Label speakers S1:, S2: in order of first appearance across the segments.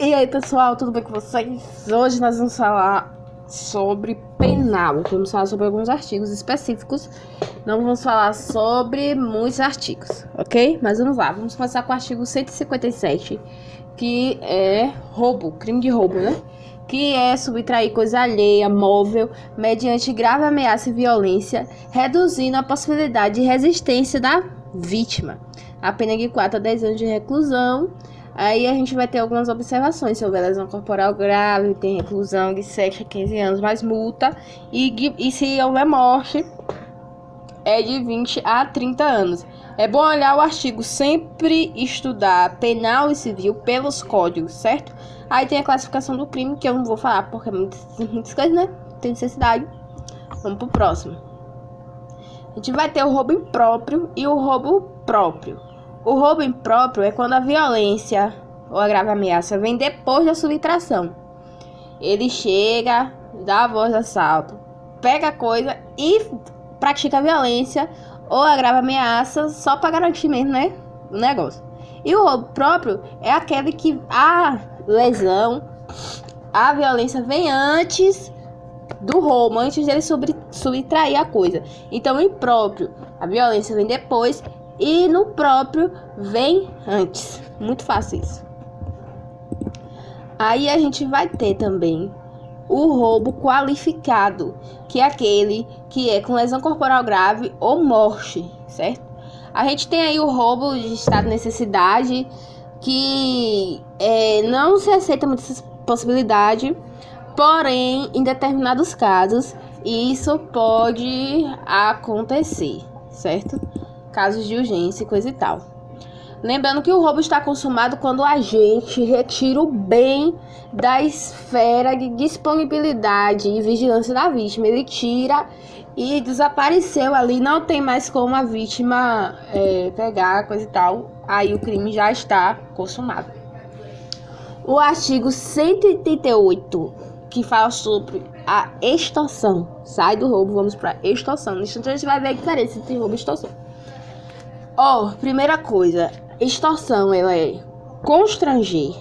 S1: E aí, pessoal, tudo bem com vocês? Hoje nós vamos falar sobre penal. Vamos falar sobre alguns artigos específicos. Não vamos falar sobre muitos artigos, ok? Mas vamos lá, vamos começar com o artigo 157, que é roubo, crime de roubo, né? Que é subtrair coisa alheia, móvel, mediante grave ameaça e violência, reduzindo a possibilidade de resistência da vítima. A pena de 4 a 10 anos de reclusão. Aí a gente vai ter algumas observações. Se houver lesão corporal grave, tem reclusão de 7 a 15 anos, mais multa. E se houver morte, é de 20 a 30 anos. É bom olhar o artigo, sempre estudar penal e civil pelos códigos, certo? Aí tem a classificação do crime, que eu não vou falar, porque é muitas coisas, né? Tem necessidade. Vamos pro próximo. A gente vai ter o roubo impróprio e o roubo próprio. O roubo impróprio é quando a violência ou a grave ameaça vem depois da subtração. Ele chega, dá a voz de assalto, pega a coisa e pratica a violência ou a grave ameaça só para garantir mesmo, né, o negócio. E o roubo próprio é aquele que a lesão, a violência vem antes do roubo, antes dele subtrair a coisa. Então, impróprio, a violência vem depois. E no próprio vem antes. Muito fácil isso. Aí a gente vai ter também o roubo qualificado, que é aquele que é com lesão corporal grave ou morte, certo? A gente tem aí o roubo de estado de necessidade, que não se aceita muita possibilidade, porém, em determinados casos, isso pode acontecer, certo? Casos de urgência e coisa e tal. Lembrando que o roubo está consumado quando o agente retira o bem da esfera de disponibilidade e vigilância da vítima. Ele tira e desapareceu ali, não tem mais como a vítima pegar, coisa e tal. Aí o crime já está consumado. O artigo 188, que fala sobre a extorsão. Sai do roubo, vamos para extorsão. No instante a gente vai ver a diferença entre roubo e extorsão. Primeira coisa, extorsão, ela é constranger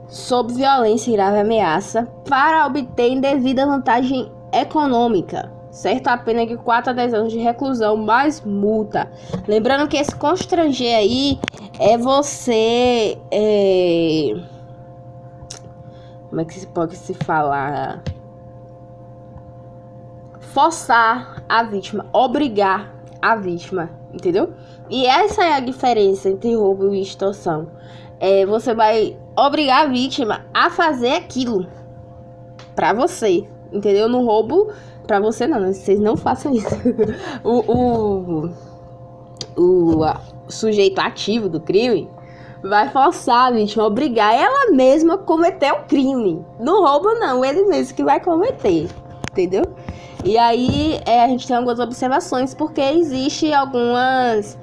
S1: sob violência e grave ameaça para obter indevida vantagem econômica, certo? A pena de 4 a 10 anos de reclusão mais multa. Lembrando que esse constranger aí é você... Como é que se pode se falar? Forçar a vítima, obrigar a vítima, entendeu? E essa é a diferença entre roubo e extorsão. Você vai obrigar a vítima a fazer aquilo pra você, entendeu? No roubo, pra você não, vocês não façam isso. o sujeito ativo do crime vai forçar a vítima, obrigar ela mesma a cometer o crime. No roubo não, ele mesmo que vai cometer, entendeu? E aí a gente tem algumas observações, porque existe algumas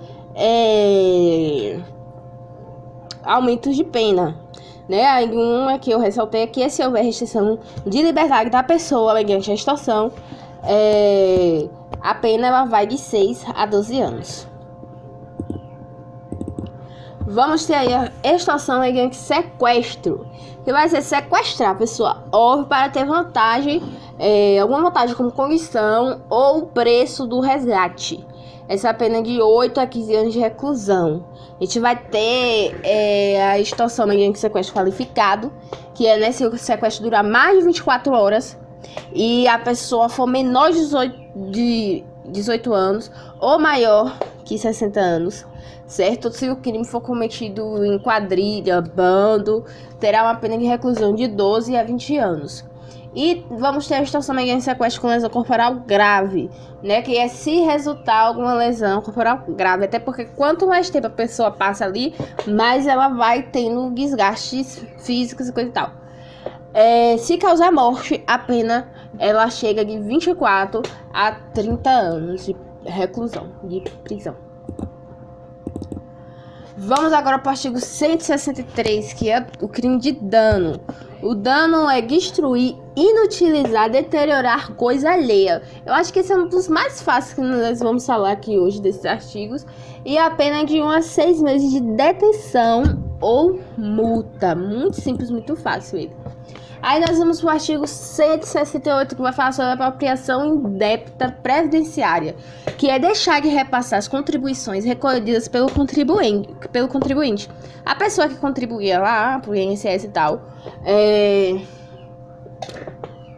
S1: aumentos de pena, né? Aí uma que eu ressaltei aqui é se houver restrição de liberdade da pessoa mediante a extorsão, a pena ela vai de 6 a 12 anos. Vamos ter aí a extorsão mediante sequestro, que vai ser sequestrar a pessoa, óbvio, para ter vantagem, alguma vantagem como condição ou o preço do resgate. Essa é a pena de 8 a 15 anos de reclusão. A gente vai ter a extorsão mediante sequestro qualificado, que é nesse sequestro durar mais de 24 horas e a pessoa for menor de 18 anos ou maior que 60 anos. Certo? Se o crime for cometido em quadrilha, bando, terá uma pena de reclusão de 12 a 20 anos. E vamos ter a extorsão mediante sequestro com lesão corporal grave, né? Que é se resultar alguma lesão corporal grave. Até porque quanto mais tempo a pessoa passa ali, mais ela vai tendo desgastes físicos e coisa e tal. Se causar morte, a pena ela chega de 24 a 30 anos de reclusão, de prisão. Vamos agora para o artigo 163, que é o crime de dano. O dano é destruir, inutilizar, deteriorar coisa alheia. Eu acho que esse é um dos mais fáceis que nós vamos falar aqui hoje desses artigos. E a pena de 1 a 6 meses de detenção ou multa. Muito simples, muito fácil ele. Aí nós vamos para o artigo 168, que vai falar sobre a apropriação indébita previdenciária, que é deixar de repassar as contribuições recolhidas pelo contribuinte. A pessoa que contribuía lá para o INSS e tal,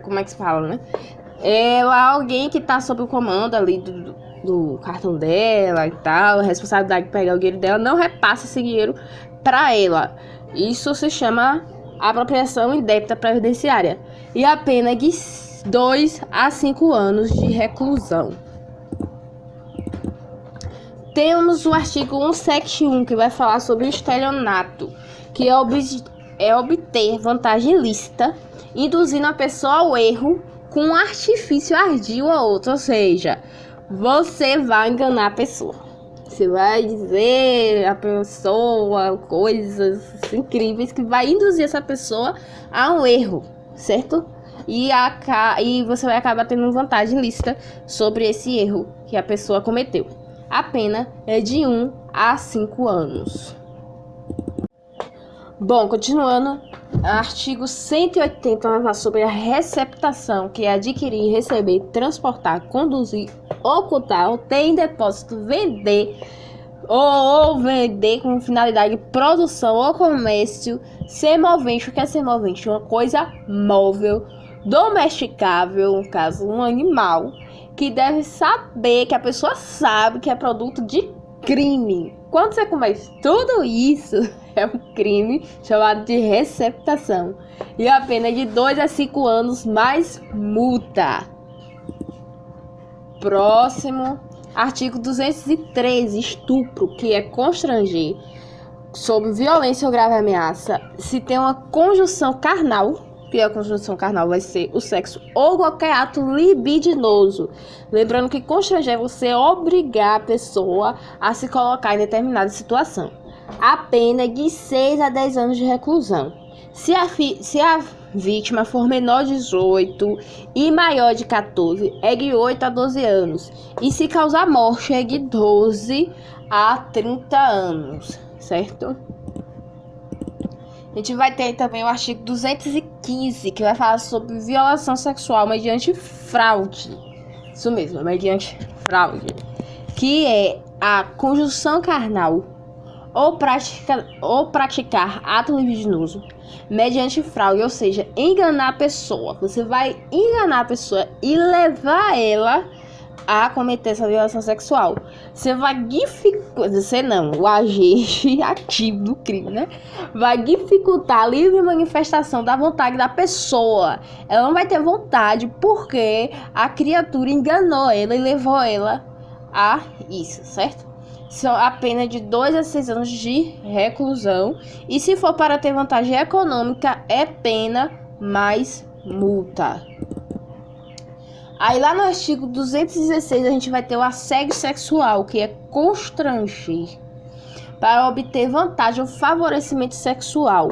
S1: como é que se fala, né? Alguém que está sob o comando ali do cartão dela e tal, a responsabilidade de pegar o dinheiro dela, não repassa esse dinheiro para ela. Isso se chama apropriação indébita previdenciária. E a pena é de 2 a 5 anos de reclusão. Temos o artigo 171, que vai falar sobre o estelionato, que é obter vantagem ilícita, induzindo a pessoa ao erro com um artifício ardil a outro. Ou seja, você vai enganar a pessoa. Você vai dizer a pessoa coisas incríveis que vai induzir essa pessoa a um erro, certo? E você vai acabar tendo vantagem ilícita sobre esse erro que a pessoa cometeu. A pena é de 1 a 5 anos. Bom, continuando, artigo 180 vai falar sobre a receptação, que é adquirir, receber, transportar, conduzir, ocultar, ou ter em depósito, vender ou vender com finalidade de produção ou comércio semovente. O que é semovente? Uma coisa móvel, domesticável, no caso, um animal, que deve saber, que a pessoa sabe que é produto de crime. Quando você comete tudo isso, é um crime chamado de receptação. E a pena é de 2 a 5 anos mais multa. Próximo, artigo 213, estupro, que é constranger sob violência ou grave ameaça, se tem uma conjunção carnal, que a conjunção carnal vai ser o sexo ou qualquer ato libidinoso. Lembrando que constranger é você obrigar a pessoa a se colocar em determinada situação. A pena é de 6 a 10 anos de reclusão. Se a vítima for menor de 18 e maior de 14, é de 8 a 12 anos. E se causar morte, é de 12 a 30 anos, certo? A gente vai ter também o artigo 215, que vai falar sobre violação sexual mediante fraude. Isso mesmo, mediante fraude. Que é a conjunção carnal ou praticar ato libidinoso mediante fraude, ou seja, enganar a pessoa. Você vai enganar a pessoa e levar ela a cometer essa violação sexual. Você vai o agente ativo do crime, né? Vai dificultar a livre manifestação da vontade da pessoa. Ela não vai ter vontade porque a criatura enganou ela e levou ela a isso, certo? São a pena de 2 a 6 anos de reclusão. E se for para ter vantagem econômica, é pena mais multa. Aí lá no artigo 216 a gente vai ter o assédio sexual, que é constranger para obter vantagem ou favorecimento sexual.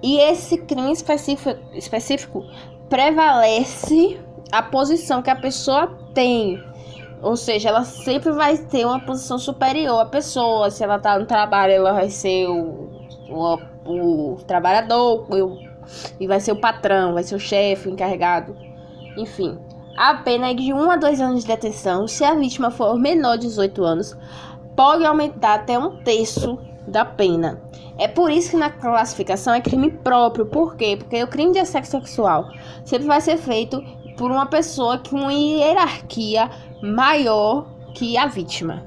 S1: E esse crime específico prevalece a posição que a pessoa tem. Ou seja, ela sempre vai ter uma posição superior à pessoa. Se ela está no trabalho, ela vai ser o trabalhador e vai ser o patrão, vai ser o chefe, o encarregado, enfim. A pena é de 1 a 2 anos de detenção. Se a vítima for menor de 18 anos, pode aumentar até 1/3 da pena. É por isso que na classificação é crime próprio. Por quê? Porque o crime de assédio sexual sempre vai ser feito por uma pessoa com uma hierarquia maior que a vítima.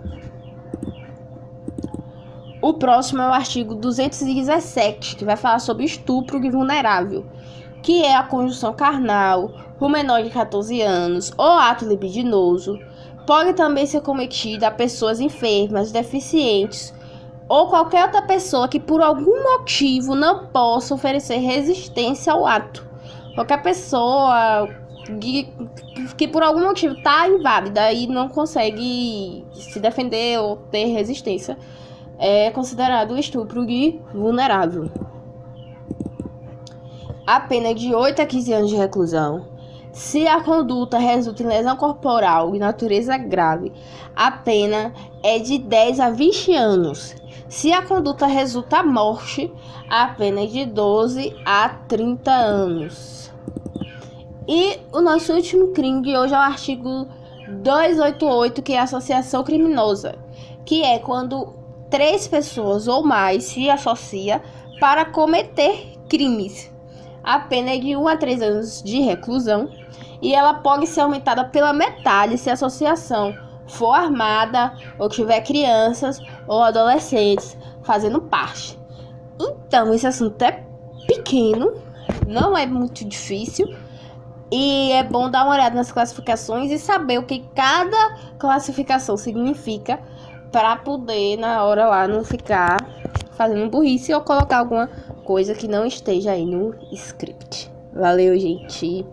S1: O próximo é o artigo 217, que vai falar sobre estupro de vulnerável, que é a conjunção carnal por menor de 14 anos ou ato libidinoso. Pode também ser cometido a pessoas enfermas, deficientes ou qualquer outra pessoa que por algum motivo não possa oferecer resistência ao ato. Qualquer pessoa que por algum motivo está inválida e não consegue se defender ou ter resistência é considerado estupro de vulnerável. A pena é de 8 a 15 anos de reclusão. Se a conduta resulta em lesão corporal de natureza grave, a pena é de 10 a 20 anos. Se a conduta resulta em morte, a pena é de 12 a 30 anos. E o nosso último crime de hoje é o artigo 288, que é a associação criminosa, que é quando 3 pessoas ou mais se associam para cometer crimes. A pena é de 1 a 3 anos de reclusão e ela pode ser aumentada pela metade se a associação for armada ou tiver crianças ou adolescentes fazendo parte. Então, esse assunto é pequeno, não é muito difícil e é bom dar uma olhada nas classificações e saber o que cada classificação significa para poder, na hora lá, não ficar fazendo burrice ou colocar alguma coisa que não esteja aí no script. Valeu, gente!